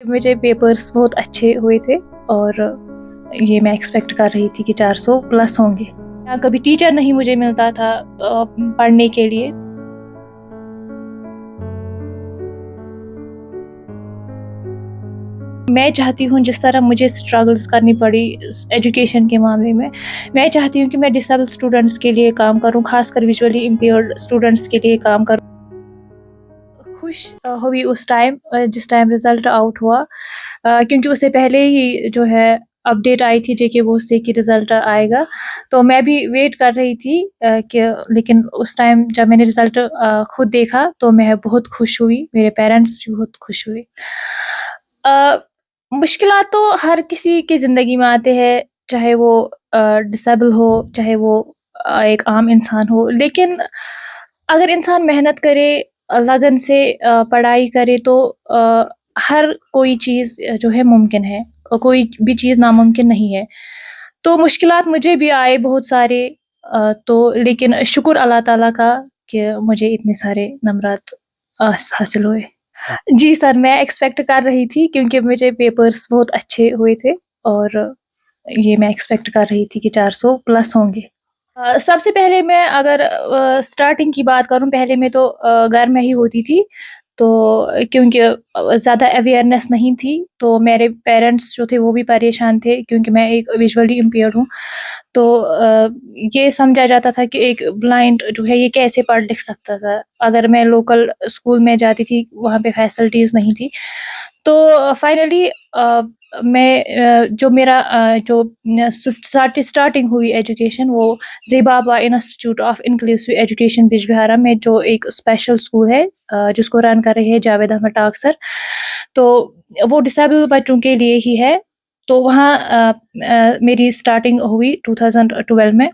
मुझे पेपर्स बहुत अच्छे हुए थे और ये मैं एक्सपेक्ट कर रही थी कि 400 प्लस होंगे। यहाँ कभी टीचर नहीं मुझे मिलता था पढ़ने के लिए। मैं चाहती हूँ जिस तरह मुझे स्ट्रगल्स करनी पड़ी एजुकेशन के मामले में, मैं चाहती हूँ कि मैं डिसेबल स्टूडेंट्स के लिए काम करूँ, खासकर विजुअली इम्पेयर्ड स्टूडेंट्स के लिए काम करूँ। खुश हुई उस टाइम जिस टाइम रिज़ल्ट आउट हुआ, क्योंकि उससे पहले ही जो है अपडेट आई थी जेके बोर्ड से कि रिज़ल्ट आएगा, तो मैं भी वेट कर रही थी कि लेकिन उस टाइम जब मैंने रिज़ल्ट खुद देखा तो मैं बहुत खुश हुई, मेरे पेरेंट्स भी बहुत खुश हुए। मुश्किलात तो हर किसी की ज़िंदगी में आते हैं, चाहे वो डिसेबल हो, चाहे वो एक आम इंसान हो, लेकिन अगर इंसान मेहनत करे, लगन से पढ़ाई करे तो हर कोई चीज़ जो है मुमकिन है और कोई भी चीज़ नामुमकिन नहीं है। तो मुश्किलात मुझे भी आए बहुत सारे, तो लेकिन शुक्र अल्लाह ताला का कि मुझे इतने सारे नंबरात हासिल हुए। जी सर, मैं एक्सपेक्ट कर रही थी क्योंकि मुझे पेपर्स बहुत अच्छे हुए थे और ये मैं एक्सपेक्ट कर रही थी कि 400 प्लस होंगे। सबसे पहले मैं अगर स्टार्टिंग की बात करूँ, पहले मैं तो घर में ही होती थी, तो क्योंकि ज़्यादा अवेयरनेस नहीं थी, तो मेरे पेरेंट्स जो थे वो भी परेशान थे क्योंकि मैं एक विजुअली इम्पेयर्ड हूँ। तो ये समझा जाता था कि एक ब्लाइंड जो है ये कैसे पढ़ लिख सकता था। अगर मैं लोकल स्कूल में जाती थी, वहाँ पे फैसिलिटीज़ नहीं थी। तो फाइनली जो मेरा जो स्टार्टिंग हुई एजुकेशन वो ज़ेबाबा institute of inclusive education Bijbehara में, जो एक स्पेशल स्कूल है जिसको रन कर रहे हैं जावेद अहमद टाक सर। तो वो डिसेबल बच्चों के लिए ही है। तो वहाँ मेरी स्टार्टिंग हुई 2012 में।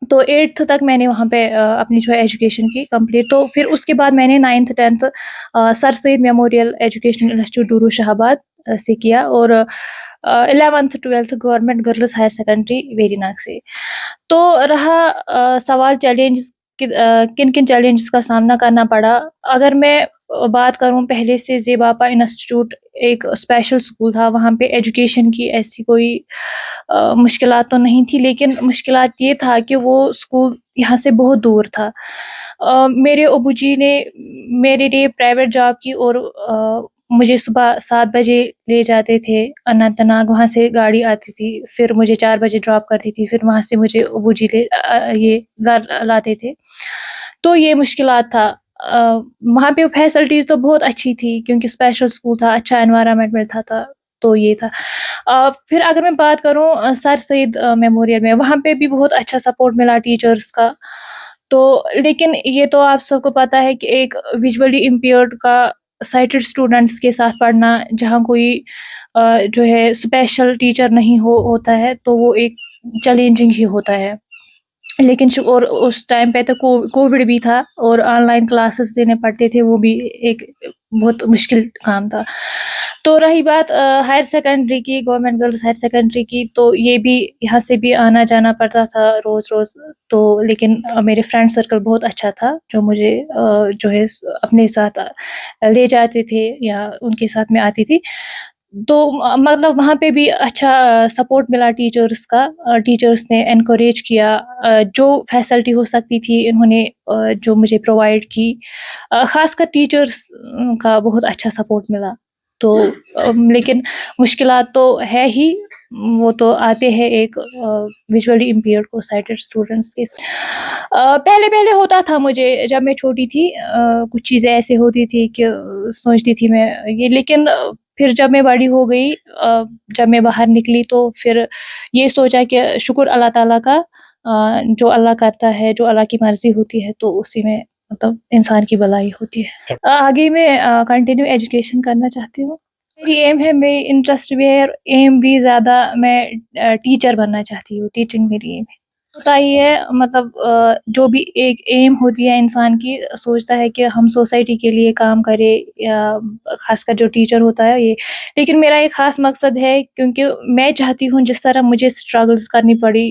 तो 8th तक मैंने वहाँ पे अपनी जो है एजुकेशन की कंप्लीट। तो फिर उसके बाद मैंने 9th 10th sir Syed memorial educational institute Duru Shahabad से किया और 11th 12th government girls higher secondary Verinag से। तो रहा सवाल चैलेंज किन किन चैलेंजेस का सामना करना पड़ा। अगर मैं बात करूं, पहले से ज़ेबापा इंस्टीट्यूट एक स्पेशल स्कूल था, वहाँ पे एजुकेशन की ऐसी कोई मुश्किलात तो नहीं थी, लेकिन मुश्किलात ये था कि वो स्कूल यहाँ से बहुत दूर था। मेरे अबूजी ने मेरे लिए प्राइवेट जॉब की और मुझे सुबह 7 बजे ले जाते थे अनंतनाग, वहाँ से गाड़ी आती थी, फिर मुझे 4 बजे ड्रॉप करती थी, फिर वहाँ से मुझे अबूजी ये घर लाते थे। तो ये मुश्किलात था। वहाँ पे फैसिलिटीज़ तो बहुत अच्छी थी क्योंकि स्पेशल स्कूल था, अच्छा एनवायरनमेंट मिलता था, तो ये था। फिर अगर मैं बात करूँ सर सैयद मेमोरियल में, वहाँ पे भी बहुत अच्छा सपोर्ट मिला टीचर्स का। तो लेकिन ये तो आप सबको पता है कि एक विजुअली इम्पेयर्ड का साइटेड स्टूडेंट्स के साथ पढ़ना, जहाँ कोई जो है स्पेशल टीचर नहीं होता है, तो वो एक चैलेंजिंग ही होता है। लेकिन और उस टाइम पे तो कोविड भी था और ऑनलाइन क्लासेस देने पड़ते थे, वो भी एक बहुत मुश्किल काम था। तो रही बात हायर सेकेंडरी की, गवर्नमेंट गर्ल्स हायर सेकेंडरी की, तो ये भी यहाँ से भी आना जाना पड़ता था रोज़-रोज़। तो लेकिन मेरे फ्रेंड सर्कल बहुत अच्छा था, जो मुझे जो है अपने साथ ले जाते थे या उनके साथ मैं आती थी। तो मतलब वहाँ पे भी अच्छा सपोर्ट मिला टीचर्स का। टीचर्स ने एनकरेज किया, जो फैसिलिटी हो सकती थी इन्होंने जो मुझे प्रोवाइड की। ख़ासकर टीचर्स का बहुत अच्छा सपोर्ट मिला। तो लेकिन मुश्किलात तो है ही, वो तो आते हैं एक विजुअली इम्पेयर्ड को साइटेड स्टूडेंट्स के। पहले-पहले होता था मुझे, जब मैं छोटी थी कुछ चीज़ें ऐसी होती थी कि सोचती थी मैं ये, लेकिन फिर जब मैं बड़ी हो गई, जब मैं बाहर निकली, तो फिर ये सोचा कि शुक्र अल्लाह ताला का, जो अल्लाह करता है, जो अल्लाह की मर्ज़ी होती है, तो उसी में मतलब इंसान की भलाई होती है। आगे मैं कंटिन्यू एजुकेशन करना चाहती हूँ। मेरी एम है, मेरी इंटरेस्ट भी है और एम भी ज़्यादा, मैं टीचर बनना चाहती हूँ, टीचिंग मेरी एम है। होता ही है मतलब जो भी एक एम होती है इंसान की, सोचता है कि हम सोसाइटी के लिए काम करें, या ख़ासकर जो टीचर होता है ये। लेकिन मेरा एक ख़ास मकसद है, क्योंकि मैं चाहती हूँ जिस तरह मुझे स्ट्रगल्स करनी पड़ी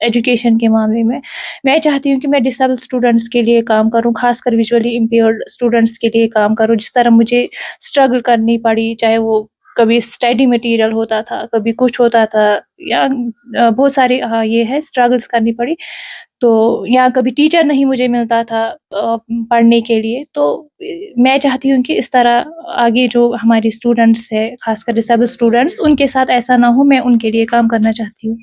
एजुकेशन के मामले में, मैं चाहती हूँ कि मैं डिसेबल स्टूडेंट्स के लिए काम करूँ, ख़ासकर विजुअली इम्पेयर्ड स्टूडेंट्स के लिए काम करूँ। जिस तरह मुझे स्ट्रगल करनी पड़ी, चाहे वो کبھی اسٹڈی مٹیریل ہوتا تھا، کبھی کچھ ہوتا تھا، یا بہت ساری یہ ہے اسٹرگلس کرنی پڑی. تو یا کبھی ٹیچر نہیں مجھے ملتا تھا پڑھنے کے لیے. تو میں چاہتی ہوں کہ اس طرح آگے جو ہماری اسٹوڈنٹس ہے، خاص کر ڈسیبل اسٹوڈنٹس، ان کے ساتھ ایسا نہ ہو. میں ان کے لیے کام کرنا چاہتی ہوں.